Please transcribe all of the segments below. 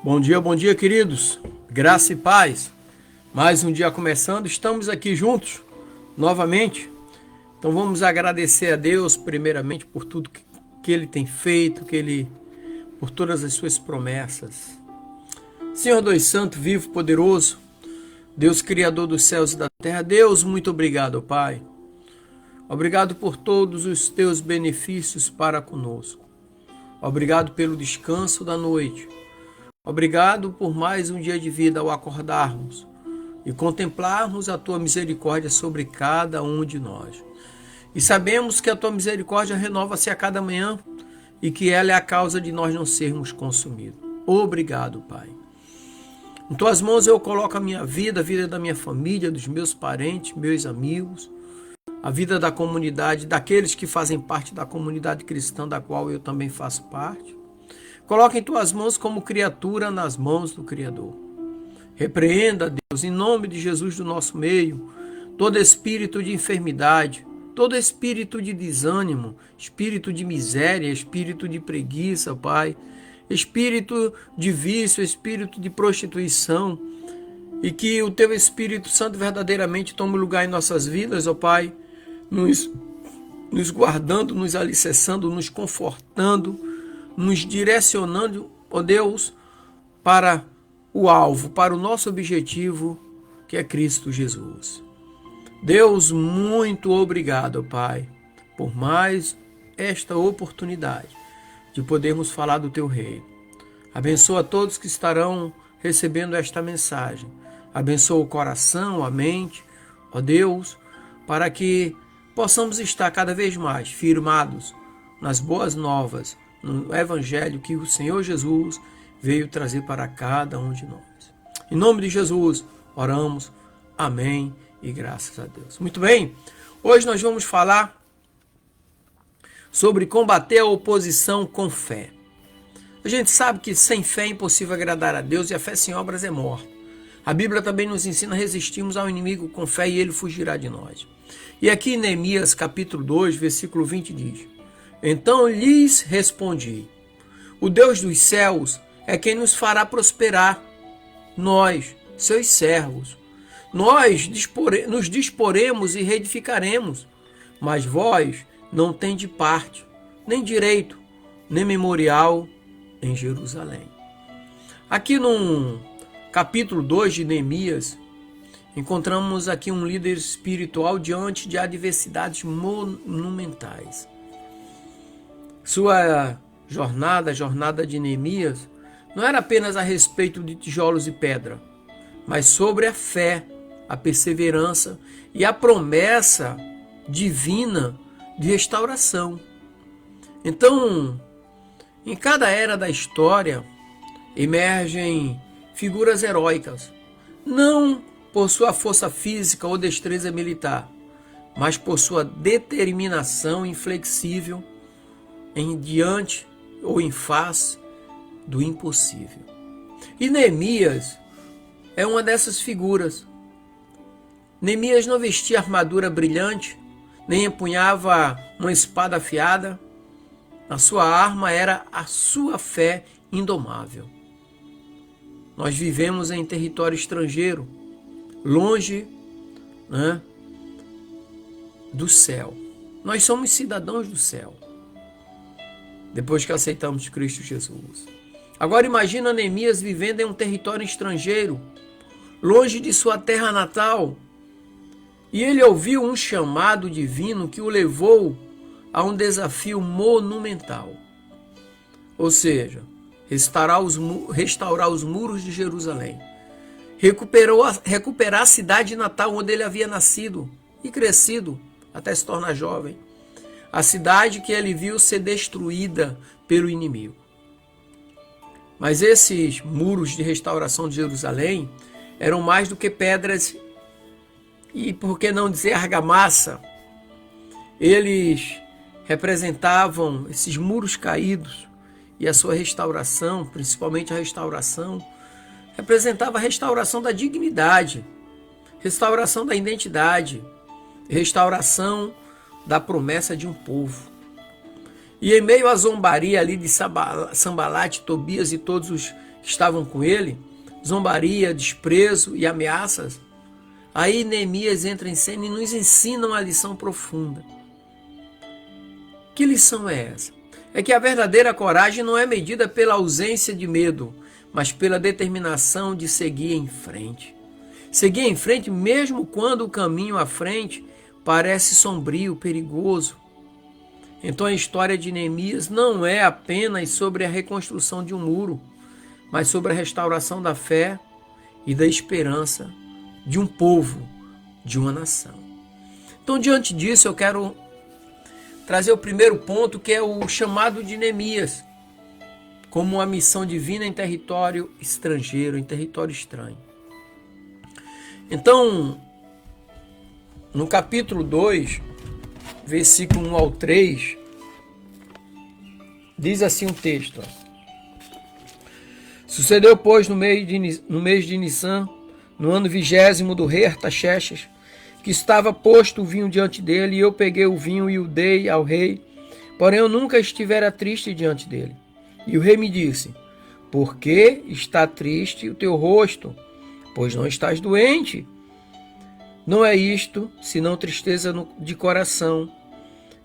Bom dia, queridos. Graça e paz. Mais um dia começando, estamos aqui juntos novamente. Então vamos agradecer a Deus primeiramente por tudo que Ele tem feito, por todas as suas promessas. Senhor Deus Santo, vivo, poderoso, Deus Criador dos céus e da terra, Deus, muito obrigado, Pai. Obrigado por todos os teus benefícios para conosco. Obrigado pelo descanso da noite. Obrigado por mais um dia de vida ao acordarmos e contemplarmos a tua misericórdia sobre cada um de nós. E sabemos que a tua misericórdia renova-se a cada manhã e que ela é a causa de nós não sermos consumidos. Obrigado, Pai. Em tuas mãos eu coloco a minha vida, a vida da minha família, dos meus parentes, meus amigos, a vida da comunidade, daqueles que fazem parte da comunidade cristã da qual eu também faço parte. Coloca em tuas mãos como criatura nas mãos do Criador. Repreenda, Deus, em nome de Jesus do nosso meio, todo espírito de enfermidade, todo espírito de desânimo, espírito de miséria, espírito de preguiça, Pai, espírito de vício, espírito de prostituição, e que o teu Espírito Santo verdadeiramente tome lugar em nossas vidas, ó Pai, nos guardando, nos alicerçando, nos confortando, nos direcionando, ó Deus, para o alvo, para o nosso objetivo, que é Cristo Jesus. Deus, muito obrigado, Pai, por mais esta oportunidade de podermos falar do Teu Reino. Abençoa todos que estarão recebendo esta mensagem. Abençoa o coração, a mente, ó Deus, para que possamos estar cada vez mais firmados nas boas novas, no Evangelho que o Senhor Jesus veio trazer para cada um de nós. Em nome de Jesus, oramos. Amém e graças a Deus. Muito bem, hoje nós vamos falar sobre combater a oposição com fé. A gente sabe que sem fé é impossível agradar a Deus e a fé sem obras é morta. A Bíblia também nos ensina a resistirmos ao inimigo com fé e ele fugirá de nós. E aqui em Neemias capítulo 2, versículo 20 diz: Então lhes respondi, o Deus dos céus é quem nos fará prosperar, nós, seus servos. Nós nos disporemos e reedificaremos, mas vós não tendes parte, nem direito, nem memorial em Jerusalém. Aqui no capítulo 2 de Neemias, encontramos aqui um líder espiritual diante de adversidades monumentais. Sua jornada, a jornada de Neemias, não era apenas a respeito de tijolos e pedra, mas sobre a fé, a perseverança e a promessa divina de restauração. Então, em cada era da história, emergem figuras heróicas, não por sua força física ou destreza militar, mas por sua determinação inflexível em diante ou em face do impossível. E Neemias é uma dessas figuras. Neemias não vestia armadura brilhante, nem empunhava uma espada afiada. A sua arma era a sua fé indomável. Nós vivemos em território estrangeiro, longe, do céu. Nós somos cidadãos do céu, depois que aceitamos Cristo Jesus. Agora imagina Neemias vivendo em um território estrangeiro, longe de sua terra natal, e ele ouviu um chamado divino que o levou a um desafio monumental. Ou seja, restaurar os muros de Jerusalém, recuperar a cidade natal onde ele havia nascido e crescido até se tornar jovem, a cidade que ele viu ser destruída pelo inimigo. Mas esses muros de restauração de Jerusalém eram mais do que pedras e, por que não dizer, argamassa. Eles representavam esses muros caídos e a sua restauração, principalmente a restauração, representava a restauração da dignidade, restauração da identidade, restauração da promessa de um povo. E em meio à zombaria ali de Sanbalate, Tobias e todos os que estavam com ele, zombaria, desprezo e ameaças, aí Neemias entra em cena e nos ensina uma lição profunda. Que lição é essa? É que a verdadeira coragem não é medida pela ausência de medo, mas pela determinação de seguir em frente. Seguir em frente mesmo quando o caminho à frente parece sombrio, perigoso. Então a história de Neemias não é apenas sobre a reconstrução de um muro, mas sobre a restauração da fé e da esperança de um povo, de uma nação. Então, diante disso, eu quero trazer o primeiro ponto, que é o chamado de Neemias, como uma missão divina em território estrangeiro, em território estranho. Então, no capítulo 2, versículo 1 ao 3, diz assim o texto. Sucedeu, pois, no mês de Nissan, no ano 20º do rei Artaxerxes, que estava posto o vinho diante dele, e eu peguei o vinho e o dei ao rei, porém eu nunca estivera triste diante dele. E o rei me disse: por que está triste o teu rosto? Pois não estás doente. Não é isto, senão tristeza de coração.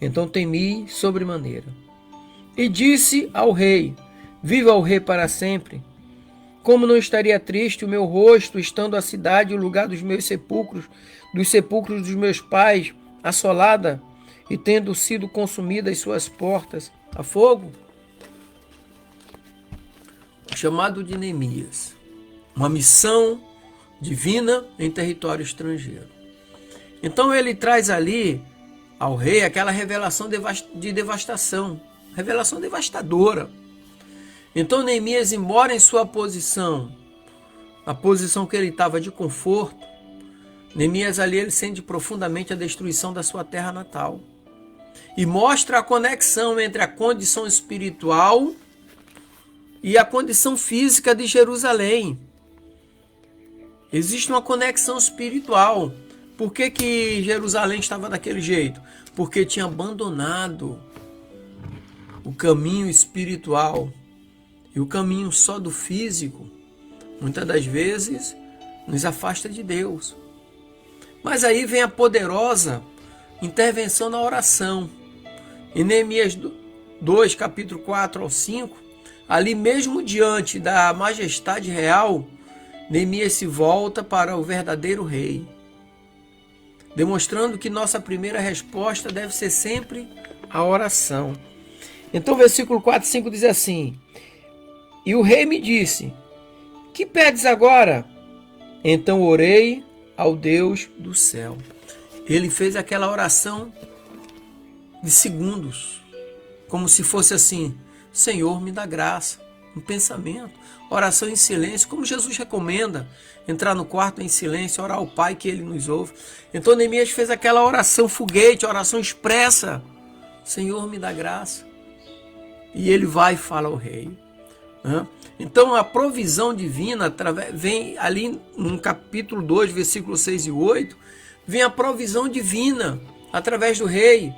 Então temi sobremaneira. E disse ao rei: viva o rei para sempre. Como não estaria triste o meu rosto, estando a cidade, o lugar dos meus sepulcros, dos sepulcros dos meus pais, assolada, e tendo sido consumidas suas portas a fogo? O chamado de Neemias, uma missão divina em território estrangeiro. Então ele traz ali ao rei aquela revelação de devastação, revelação devastadora. Então Neemias, embora em sua posição, a posição que ele estava de conforto, Neemias ali ele sente profundamente a destruição da sua terra natal. E mostra a conexão entre a condição espiritual e a condição física de Jerusalém. Existe uma conexão espiritual. Por que Jerusalém estava daquele jeito? Porque tinha abandonado o caminho espiritual. E o caminho só do físico, muitas das vezes, nos afasta de Deus. Mas aí vem a poderosa intervenção na oração. Em Neemias 2, capítulo 4 ao 5, ali mesmo diante da majestade real, Neemias se volta para o verdadeiro rei, demonstrando que nossa primeira resposta deve ser sempre a oração. Então, versículo 4 e 5 diz assim: e o rei me disse: que pedes agora? Então orei ao Deus do céu. Ele fez aquela oração de segundos, como se fosse assim: Senhor, me dá graça, um pensamento, oração em silêncio, como Jesus recomenda, entrar no quarto em silêncio, orar ao Pai que Ele nos ouve. Então Neemias fez aquela oração foguete, oração expressa: Senhor, me dá graça. E ele vai e fala ao rei. Então a provisão divina vem ali no capítulo 2, versículos 6 e 8, vem a provisão divina através do rei.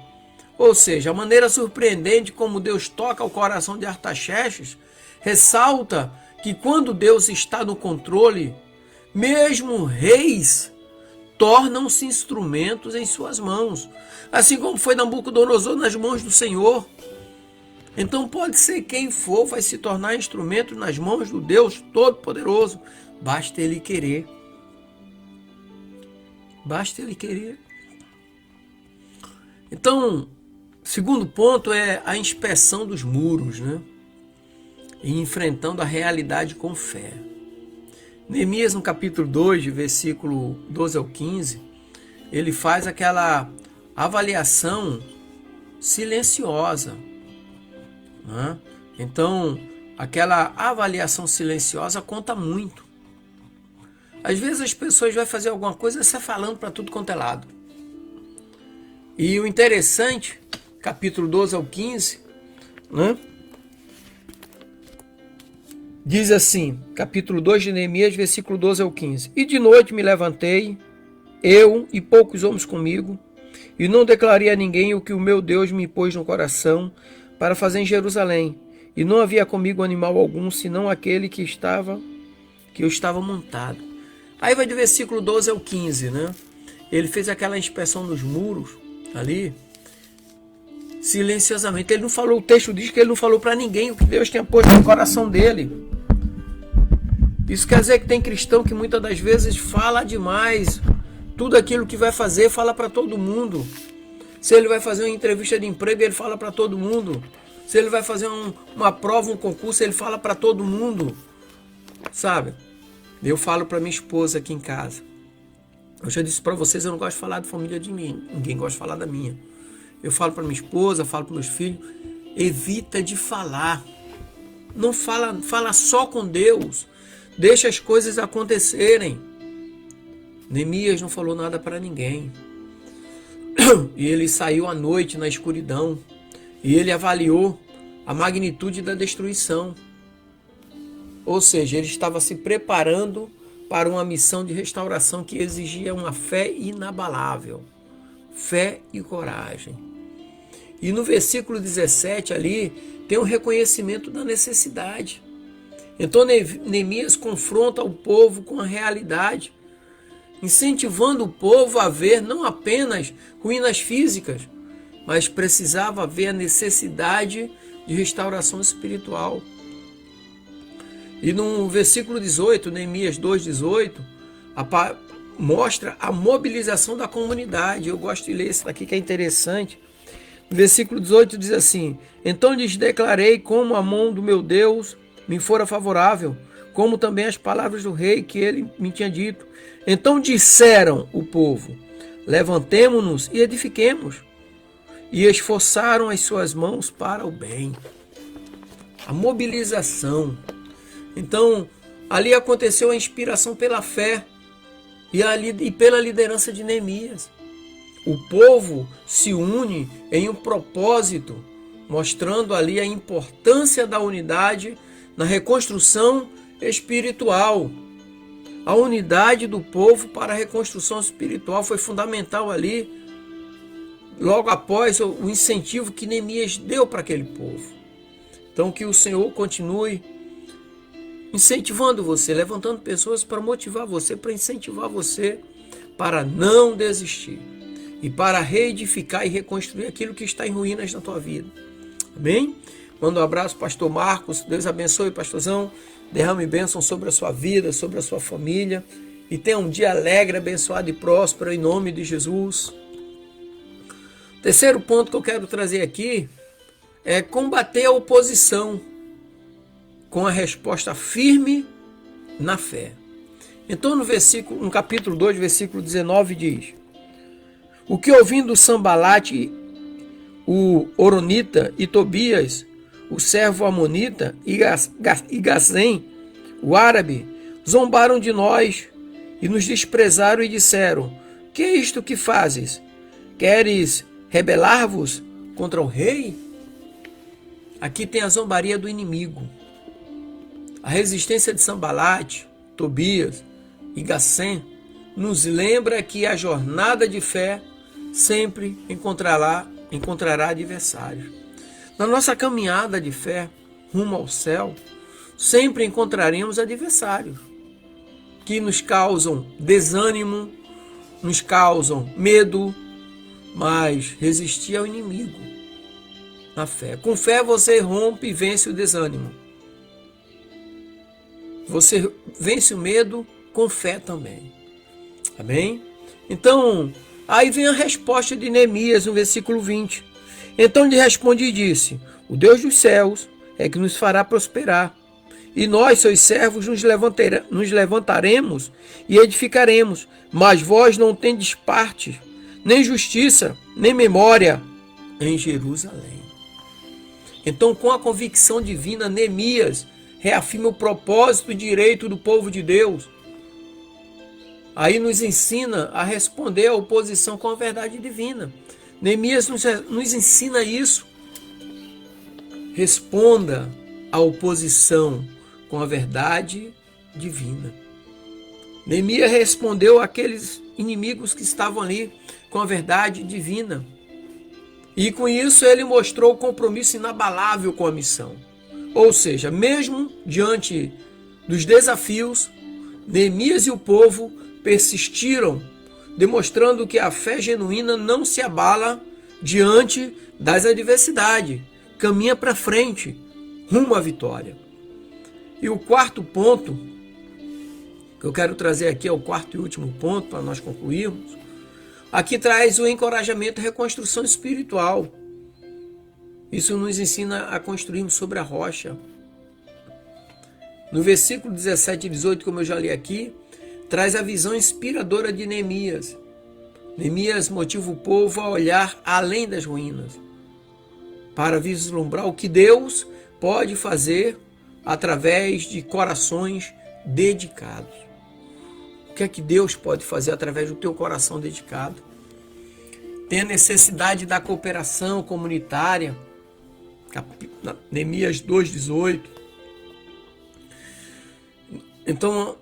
Ou seja, a maneira surpreendente como Deus toca o coração de Artaxerxes ressalta que quando Deus está no controle, mesmo reis tornam-se instrumentos em suas mãos, assim como foi Nabucodonosor nas mãos do Senhor. Então pode ser quem for, vai se tornar instrumento nas mãos do Deus Todo-Poderoso. Basta ele querer. Basta ele querer. Então, segundo ponto é a inspeção dos muros, né? E enfrentando a realidade com fé. Neemias, no capítulo 2, versículo 12 ao 15, ele faz aquela avaliação silenciosa. Então, aquela avaliação silenciosa conta muito. Às vezes as pessoas vão fazer alguma coisa e sai falando para tudo quanto é lado. E o interessante, capítulo 12 ao 15, diz assim, capítulo 2 de Neemias, versículo 12 ao 15. E de noite me levantei, eu e poucos homens comigo, e não declarei a ninguém o que o meu Deus me pôs no coração para fazer em Jerusalém. e não havia comigo animal algum, senão aquele que eu estava montado. Aí vai do versículo 12 ao 15, né? Ele fez aquela inspeção nos muros ali, silenciosamente. Ele não falou, o texto diz que ele não falou para ninguém o que Deus tinha posto no coração dele. Isso quer dizer que tem cristão que muitas das vezes fala demais. Tudo aquilo que vai fazer, fala para todo mundo. Se ele vai fazer uma entrevista de emprego, ele fala para todo mundo. Se ele vai fazer uma prova, um concurso, ele fala para todo mundo. Sabe? Eu falo para minha esposa aqui em casa. Eu já disse para vocês, eu não gosto de falar da família de mim. Ninguém gosta de falar da minha. Eu falo para minha esposa, falo para meus filhos. Evita de falar. Não fala só com Deus. Deixa as coisas acontecerem. Neemias não falou nada para ninguém. E ele saiu à noite na escuridão. E ele avaliou a magnitude da destruição. Ou seja, ele estava se preparando para uma missão de restauração que exigia uma fé inabalável. Fé e coragem. E no versículo 17 ali, tem um reconhecimento da necessidade. Então Neemias confronta o povo com a realidade, incentivando o povo a ver não apenas ruínas físicas, mas precisava ver a necessidade de restauração espiritual. E no versículo 18, Neemias 2,18, mostra a mobilização da comunidade. Eu gosto de ler isso daqui que é interessante. No versículo 18 diz assim: então lhes declarei como a mão do meu Deus me fora favorável, como também as palavras do rei que ele me tinha dito. Então disseram o povo: levantemo-nos e edifiquemos. E esforçaram as suas mãos para o bem. A mobilização. Então, ali aconteceu a inspiração pela fé e pela liderança de Neemias. O povo se une em um propósito, mostrando ali a importância da unidade na reconstrução espiritual. A unidade do povo para a reconstrução espiritual foi fundamental ali, logo após o incentivo que Neemias deu para aquele povo. Então que o Senhor continue incentivando você, levantando pessoas para motivar você, para incentivar você, para não desistir e para reedificar e reconstruir aquilo que está em ruínas na tua vida. Amém? Manda um abraço, pastor Marcos. Deus abençoe, pastorzão. Derrame bênção sobre a sua vida, sobre a sua família. E tenha um dia alegre, abençoado e próspero em nome de Jesus. Terceiro ponto que eu quero trazer aqui é combater a oposição com a resposta firme na fé. Então no capítulo 2, versículo 19 diz: o que ouvindo Sambalate, o Horonita, e Tobias, o servo amonita, e Gasem, o árabe, zombaram de nós e nos desprezaram e disseram: que é isto que fazes? Queres rebelar-vos contra o rei? Aqui tem a zombaria do inimigo. A resistência de Sambalate, Tobias e Gasem nos lembra que a jornada de fé sempre encontrará adversários. Na nossa caminhada de fé rumo ao céu, sempre encontraremos adversários que nos causam desânimo, nos causam medo, mas resistir ao inimigo na fé. Com fé você rompe e vence o desânimo. Você vence o medo com fé também. Amém? Então, aí vem a resposta de Neemias no versículo 20. Então lhe respondi e disse: o Deus dos céus é que nos fará prosperar. E nós, seus servos, nos levantaremos e edificaremos. Mas vós não tendes parte, nem justiça, nem memória em Jerusalém. Então, com a convicção divina, Neemias reafirma o propósito e direito do povo de Deus. Aí nos ensina a responder à oposição com a verdade divina. Neemias nos ensina isso. Responda à oposição com a verdade divina. Neemias respondeu àqueles inimigos que estavam ali com a verdade divina. E com isso ele mostrou o compromisso inabalável com a missão. Ou seja, mesmo diante dos desafios, Neemias e o povo persistiram, demonstrando que a fé genuína não se abala diante das adversidades, caminha para frente, rumo à vitória. E o quarto ponto, que eu quero trazer aqui, é o quarto e último ponto para nós concluirmos, aqui traz o encorajamento e reconstrução espiritual. Isso nos ensina a construirmos sobre a rocha. No versículo 17 e 18, como eu já li aqui, traz a visão inspiradora de Neemias. Neemias motiva o povo a olhar além das ruínas, para vislumbrar o que Deus pode fazer através de corações dedicados. O que é que Deus pode fazer através do teu coração dedicado? Tem a necessidade da cooperação comunitária, Neemias 2,18. Então,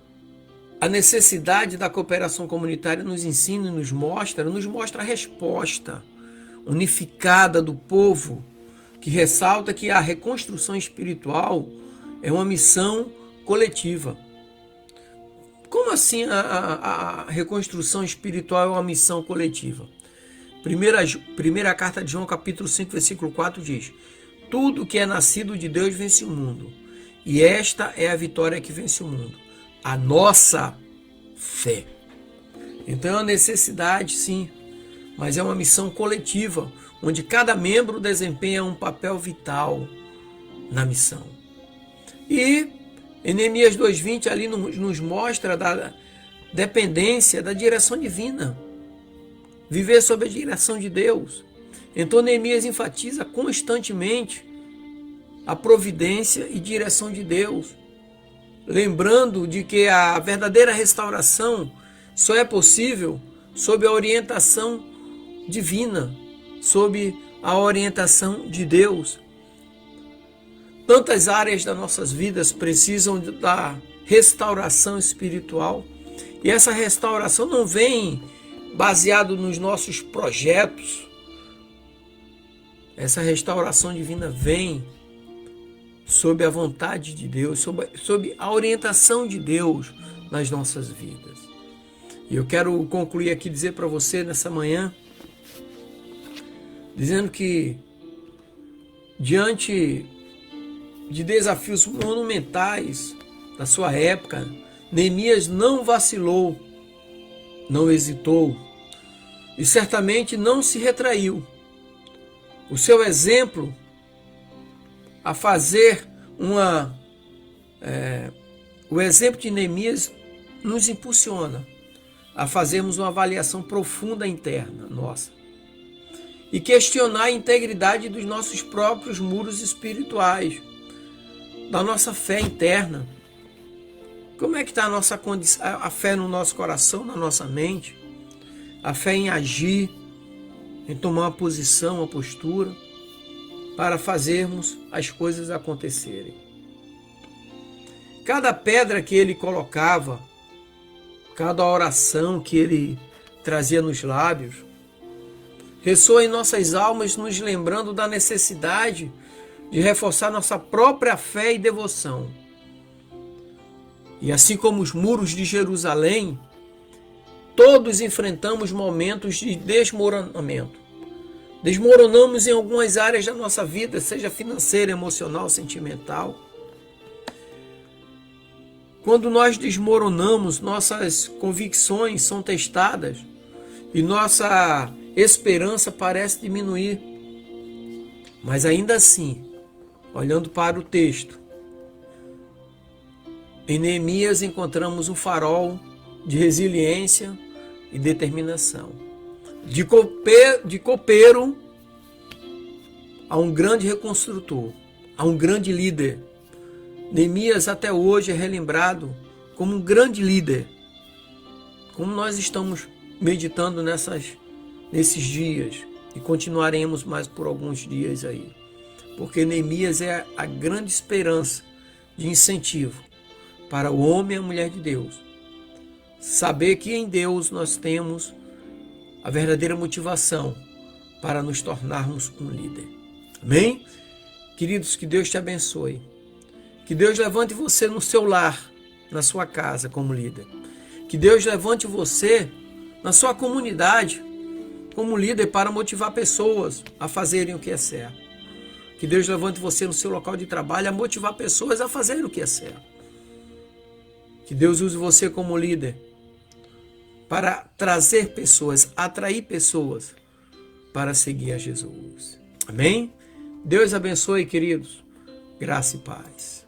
a necessidade da cooperação comunitária nos ensina e nos mostra a resposta unificada do povo, que ressalta que a reconstrução espiritual é uma missão coletiva. Como assim a reconstrução espiritual é uma missão coletiva? Primeira carta de João, capítulo 5, versículo 4 diz: tudo que é nascido de Deus vence o mundo, e esta é a vitória que vence o mundo, a nossa fé. Então é uma necessidade, sim, mas é uma missão coletiva, onde cada membro desempenha um papel vital na missão. E em Neemias 2,20 ali nos mostra da dependência da direção divina, viver sob a direção de Deus. Então Neemias enfatiza constantemente a providência e direção de Deus, lembrando de que a verdadeira restauração só é possível sob a orientação divina, sob a orientação de Deus. Tantas áreas das nossas vidas precisam da restauração espiritual, e essa restauração não vem baseado nos nossos projetos. Essa restauração divina vem sob a vontade de Deus, sob a orientação de Deus nas nossas vidas. E eu quero concluir aqui, dizer para você nessa manhã, dizendo que diante de desafios monumentais da sua época, Neemias não vacilou, não hesitou e certamente não se retraiu. O seu exemplo a fazer o exemplo de Neemias nos impulsiona a fazermos uma avaliação profunda interna nossa e questionar a integridade dos nossos próprios muros espirituais, da nossa fé interna. Como é que está a fé no nosso coração, na nossa mente? A fé em agir, em tomar uma posição, uma postura, para fazermos as coisas acontecerem. Cada pedra que ele colocava, cada oração que ele trazia nos lábios, ressoa em nossas almas, nos lembrando da necessidade de reforçar nossa própria fé e devoção. E assim como os muros de Jerusalém, todos enfrentamos momentos de desmoronamento. Desmoronamos em algumas áreas da nossa vida, seja financeira, emocional, sentimental. Quando nós desmoronamos, nossas convicções são testadas e nossa esperança parece diminuir. Mas ainda assim, olhando para o texto, em Neemias encontramos um farol de resiliência e determinação. De copeiro a um grande reconstrutor, a um grande líder. Neemias até hoje é relembrado como um grande líder. Como nós estamos meditando nesses dias e continuaremos mais por alguns dias aí. Porque Neemias é a grande esperança de incentivo para o homem e a mulher de Deus. Saber que em Deus nós temos a verdadeira motivação para nos tornarmos um líder. Amém? Queridos, que Deus te abençoe. Que Deus levante você no seu lar, na sua casa como líder. Que Deus levante você na sua comunidade como líder para motivar pessoas a fazerem o que é certo. Que Deus levante você no seu local de trabalho a motivar pessoas a fazerem o que é certo. Que Deus use você como líder para trazer pessoas, atrair pessoas para seguir a Jesus. Amém? Deus abençoe, queridos. Graça e paz.